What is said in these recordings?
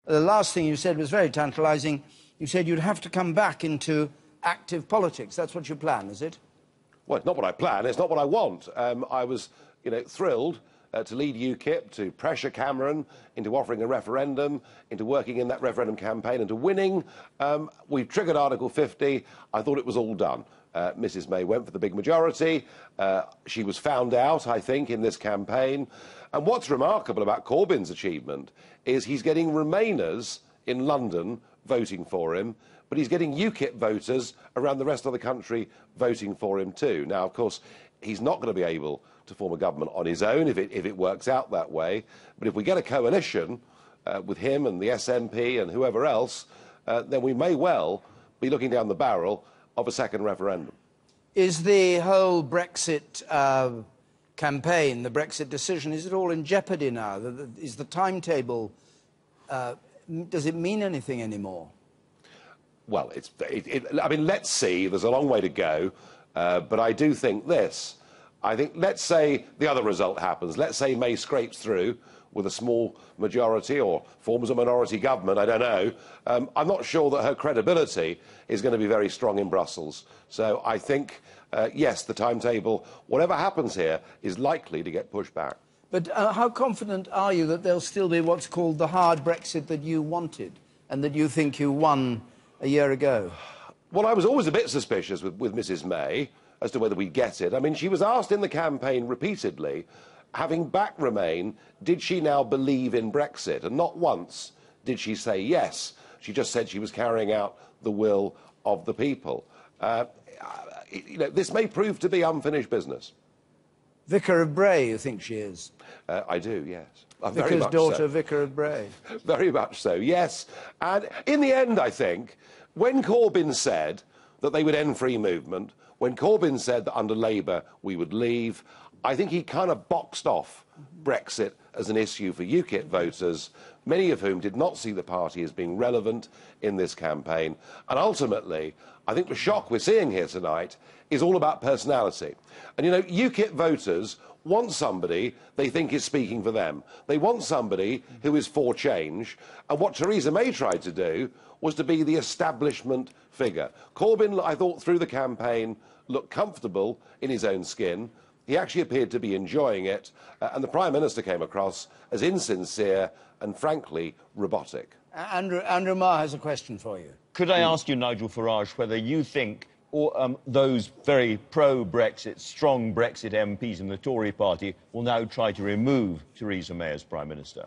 The last thing you said was very tantalising. You said you'd have to come back into active politics. That's what you plan, is it? Well, it's not what I plan. It's not what I want. I was, thrilled to lead UKIP, to pressure Cameron into offering a referendum, into working in that referendum campaign, into winning. We've triggered Article 50. I thought it was all done. Mrs May went for the big majority. She was found out, I think, in this campaign. And what's remarkable about Corbyn's achievement is he's getting Remainers in London voting for him, but he's getting UKIP voters around the rest of the country voting for him too. Now, of course, he's not going to be able to form a government on his own if it works out that way. But if we get a coalition with him and the SNP and whoever else, then we may well be looking down the barrel of a second referendum. Is the whole Brexit campaign, the Brexit decision, is it all in jeopardy now? Is the timetable, does it mean anything anymore? Well, I mean, let's see. There's a long way to go. But I do think this. I think, let's say the other result happens. Let's say May scrapes through with a small majority or forms a minority government, I don't know. I'm not sure that her credibility is going to be very strong in Brussels. So I think, yes, the timetable, whatever happens here, is likely to get pushed back. But how confident are you that there'll still be what's called the hard Brexit that you wanted and that you think you won a year ago? Well, I was always a bit suspicious with Mrs May as to whether we'd get it. I mean, she was asked in the campaign repeatedly, having backed Remain, did she now believe in Brexit? And not once did she say yes. She just said she was carrying out the will of the people. This may prove to be unfinished business. Vicar of Bray, you think she is? I do, yes. Vicar's daughter, Vicar of Bray. Very much so, yes. And in the end, I think, when Corbyn said that they would end free movement, when Corbyn said that under Labour we would leave, I think he kind of boxed off Brexit as an issue for UKIP voters, many of whom did not see the party as being relevant in this campaign. And ultimately, I think the shock we're seeing here tonight is all about personality. And, UKIP voters want somebody they think is speaking for them. They want somebody who is for change. And what Theresa May tried to do was to be the establishment figure. Corbyn, I thought, through the campaign, looked comfortable in his own skin. He actually appeared to be enjoying it. And the Prime Minister came across as insincere and, frankly, robotic. Andrew Marr has a question for you. Could I ask you, Nigel Farage, whether you think those very pro-Brexit, strong Brexit MPs in the Tory party will now try to remove Theresa May as Prime Minister?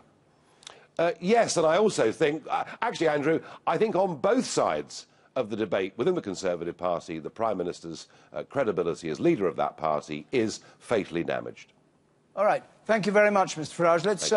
Yes, and I also think, actually, Andrew, I think on both sides of the debate within the Conservative Party, the Prime Minister's credibility as leader of that party is fatally damaged. All right. Thank you very much, Mr Farage. Let's